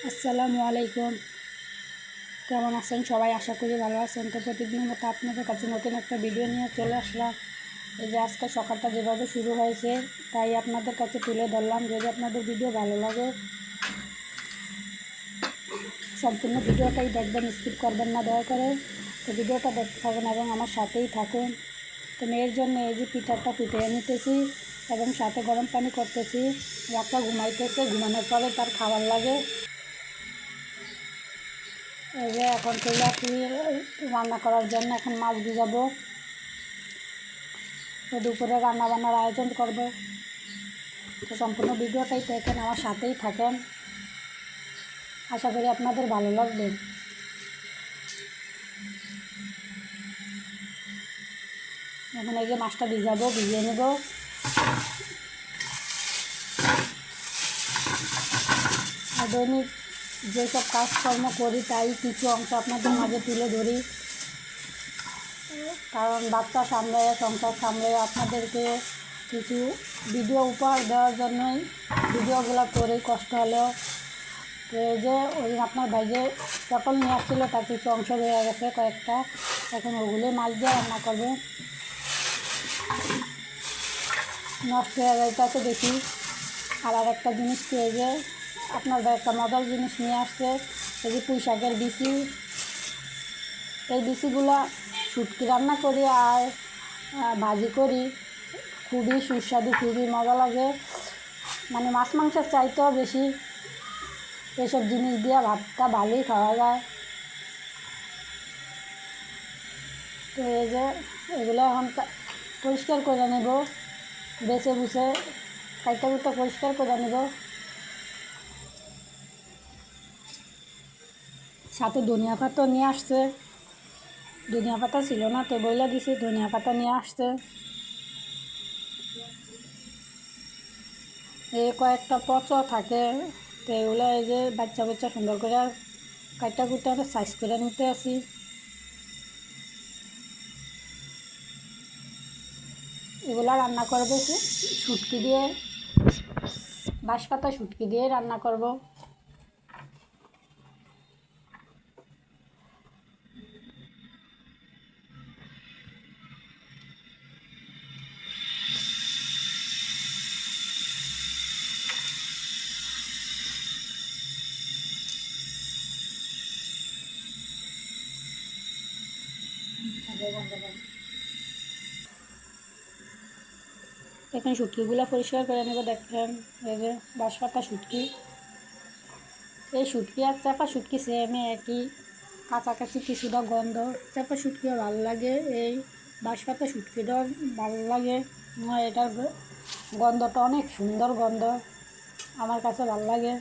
আসসালামু আলাইকুম। কেমন আছেন সবাই? আশা করি ভালো আছেন। তো প্রতিদিনের মতো আপনাদের কাছে নতুন একটা ভিডিও নিয়ে চলে আসলাম। এই যে আজকে সকালটা যেভাবে শুরু হয়েছে তাই আপনাদের কাছে তুলে ধরলাম। যদি আপনাদের ভিডিও ভালো লাগে সম্পূর্ণ ভিডিওটাই দেখবেন, স্কিপ করবেন না দয়া করে। তো ভিডিওটা দেখতে থাকুন এবং আমার সাথেই থাকুন। তো মেয়ের জন্য এই যে পিঠাটা ফুটিয়ে নিতেছি এবং সাথে গরম পানি করতেছি। বাচ্চা ঘুমাইতেছে, ঘুমানোর পরে তার খাবার লাগে। এই যে এখন চলে আসি রান্না করার জন্য। এখন মাছ ভিজাবো, তো দুপুরে রান্না বান্নার আয়োজন করব। তো সম্পূর্ণ ভিডিওটাই দেখেন, আমার সাথেই থাকেন, আশা করি আপনাদের ভালো লাগবে। এখন এই যে মাছটা ভিজাবো, ভিজিয়ে নেব। দৈনিক যেসব কাজকর্ম করি তাই কিছু অংশ আপনাদের মাঝে তুলে ধরি, কারণ বাচ্চা সামলে সংসার সামলে আপনাদেরকে কিছু ভিডিও উপহার দেওয়ার জন্যই ভিডিওগুলো করে, কষ্ট হলেও। তো এই যে ওই আপনার ভাই যে পটল নিয়ে আসছিলো তার কিছু অংশ রয়ে গেছে কয়েকটা, এখন ওগুলো মাছ দিয়ে রান্না করবে। নষ্ট হয়ে যাইতেছে দেখি। আর একটা জিনিস কি, এই যে আপনার ভাই একটা মজার জিনিস নিয়ে আসছে, এই যে পুঁই শাকের বিচি। এই বিচিগুলো শুটকি রান্না করি আর ভাজি করি, খুবই সুস্বাদু, খুবই মজা লাগে। মানে মাছ মাংসের চাইতেও বেশি এইসব জিনিস দিয়ে ভাতটা ভালোই খাওয়া যায়। তো এই যে এগুলো এখন পরিষ্কার করে নেব, বেছে বুছে কাইটা কুটা পরিষ্কার করে নেব। সাথে ধনিয়া পাতা নিয়ে আসছে, ধনিয়া পাতা ছিল না তো বইলা দিছি, ধনিয়া পাতা নিয়ে আসছে। এই কয়েকটা পচা থাকে, তো এগুলো এই যে বাচ্চা বাচ্চা সুন্দর করে কাইটা কুটা সাইজ করে নিতে আসি। এগুলো রান্না করবো শুটকি দিয়ে, বাঁশপাতা শুটকি দিয়ে রান্না করব। এখন শুটকিগুলো পরিষ্কার করে নেব। দেখেন এই যে বাঁশপাতা শুটকি, এই শুটকি আর চাপা শুটকি সেমে একই, কাছাকাছি কিছুটা গন্ধ। চাপা শুটকিও ভালো লাগে, এই বাঁশপাতা শুটকিটাও ভালো লাগে। এটার গন্ধটা অনেক সুন্দর গন্ধ, আমার কাছে ভালো লাগে।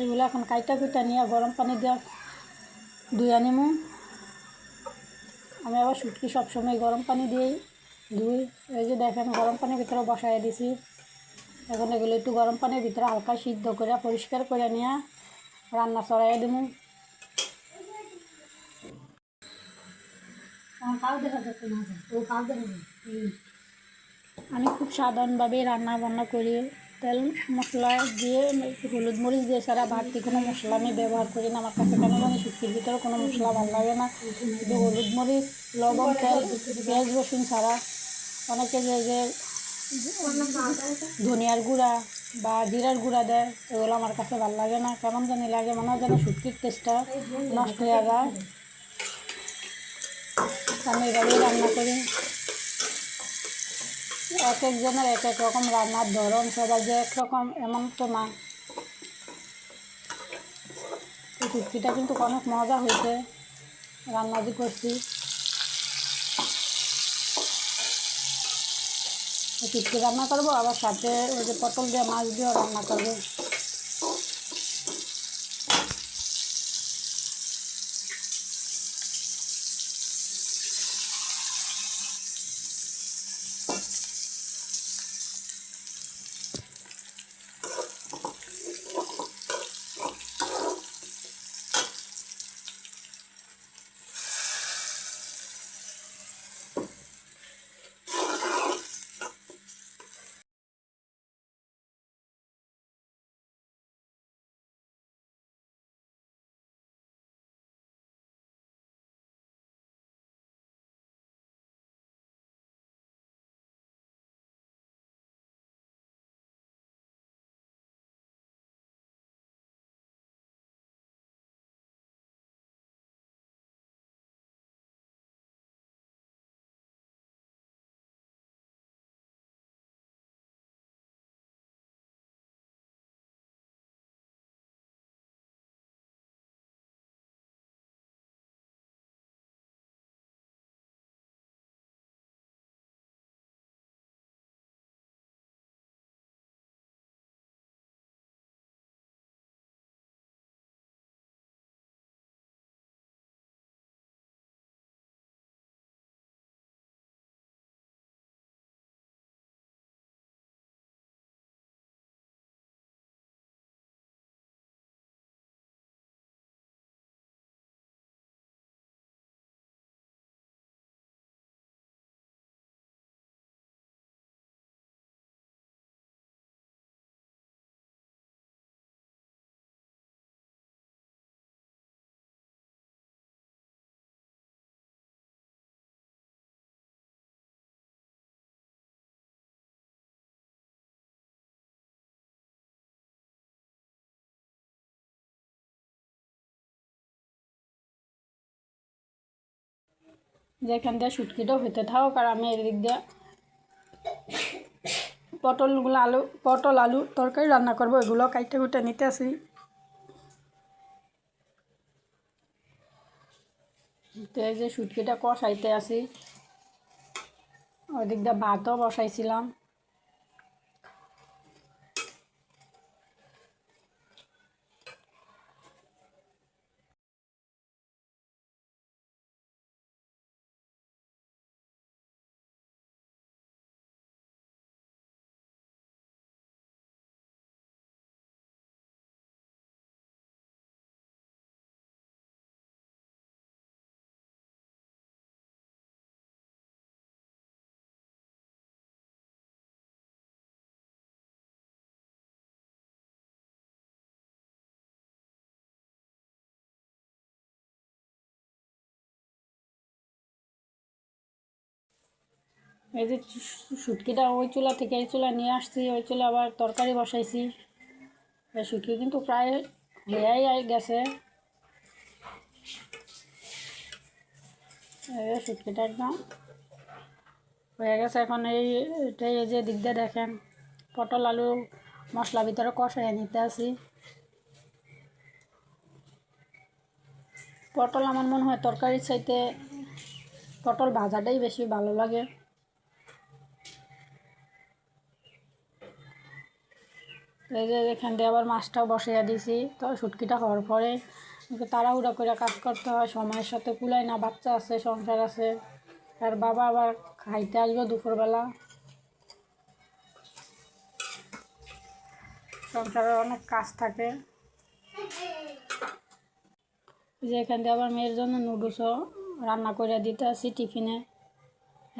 এগুলো এখন কাইটা কুইটা নিয়ে গরম পানি দিয়ে ধুয়ে নিমু। আমি আবার শুটকি সবসময় গরম পানি দিয়েই ধুই। এই যে দেখেন গরম পানির ভিতরে বসাই দিছি। এখন এগুলো একটু গরম পানির ভিতরে হালকা সিদ্ধ করে পরিষ্কার করে নিয়ে রান্না চড়াইয়া দিব। আমি খুব সাধারণভাবেই রান্না বান্না করি, তেল মশলা দিয়ে হলুদ মরিচ দিয়ে ছাড়া বাড়তি কোনো মশলা আমি ব্যবহার করি না। আমার কাছে কেন জানি শুটকির ভিতরে কোনো মশলা ভালো লাগে না, শুধু হলুদ মরিচ লবণ তেল পেঁয়াজ রসুন ছাড়া। অনেকে যে ধনিয়ার গুঁড়া বা জিরার গুঁড়া দেয়, এগুলো আমার কাছে ভালো লাগে না, কেমন জানি লাগে, মনে হয় যেন শুটকির টেস্টটা নষ্ট হয়ে যায়। আমি এভাবেই রান্না করি। এক একজনের এক এক রকম রান্নার ধরন, সবাই যে একরকম এমন তো না। এই শুটকিটা কিন্তু অনেক মজা হয়েছে, রান্না যে করছি। শুটকি রান্না করবো, আবার সাথে ওই যে পটল দিয়ে মাছ দিয়েও রান্না করবো। যেখান দিয়ে শুটকিটাও হতে থাকুক, আর আমি এদিক দিয়ে পটল আলু তরকারি রান্না করবো, এগুলো কাইটে কুটে নিতে আসি। তো এই যে শুটকিটা কষাইতে আসি, ওই দিক দিয়ে ভাতও বসাইছিলাম। এই যে শুটকিটা ওই চুলা থেকে এই চুলা নিয়ে আসছি, ওই চুলা আবার তরকারি বসাইছি। শুটকি কিন্তু প্রায় হয়েই গেছে। শুটকিটা একদম হয়ে গেছে। এখন এটাই এই যে দিক দিয়ে দেখেন পটল আলু মশলা ভিতরে কষাই নিতে আসি। পটল আমার মনে হয় তরকারির চাইতে পটল ভাজাটাই বেশি ভালো লাগে। এই যে এখান দিয়ে আবার মাছটাও বসিয়ে দিয়েছি। তো শুটকিটা হওয়ার পরে তাড়াহুড়া করে কাজ করতে হয়, সময়ের সাথে কুলায় না, বাচ্চা আছে, সংসার আছে, আর বাবা আবার খাইতে আসবে দুপুরবেলা। সংসারের অনেক কাজ থাকে। যে এখান দিয়ে আবার মেয়ের জন্য নুডলসও রান্না করে দিতে আসি টিফিনে।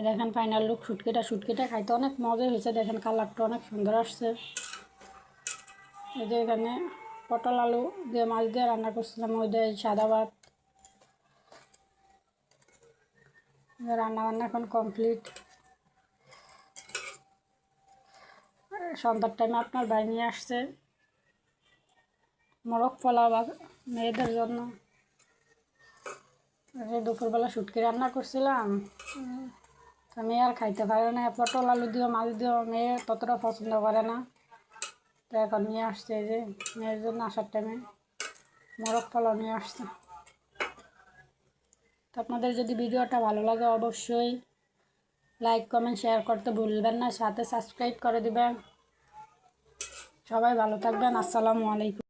দেখেন ফাইনাল লুক শুটকিটা খাইতে অনেক মজা হয়েছে। দেখেন কালারটা অনেক সুন্দর আসছে। এই যে এখানে পটল আলু দিয়ে মাছ দিয়ে রান্না করছিলাম, ওই দিয়ে সাদা ভাত। রান্নাবান্না এখন কমপ্লিট। সন্ধ্যার টাইমে আপনার ভাই নিয়ে আসছে মোরগ পোলাও মেয়েদের জন্য। দুপুরবেলা শুটকি রান্না করছিলাম, মেয়ে আর খাইতে পারে না। পটল আলু দিও মাছ দিও মেয়ে ততটা পছন্দ করে না। তো এখন নিয়ে আসছে, এই যে মেয়ের জন্য আসার টাইমে মোরগ পোলাও নিয়ে আসছে। তো আপনাদের যদি ভিডিওটা ভালো লাগে অবশ্যই লাইক কমেন্ট শেয়ার করতে ভুলবেন না, সাথে সাবস্ক্রাইব করে দিবেন। সবাই ভালো থাকবেন। আসসালামু আলাইকুম।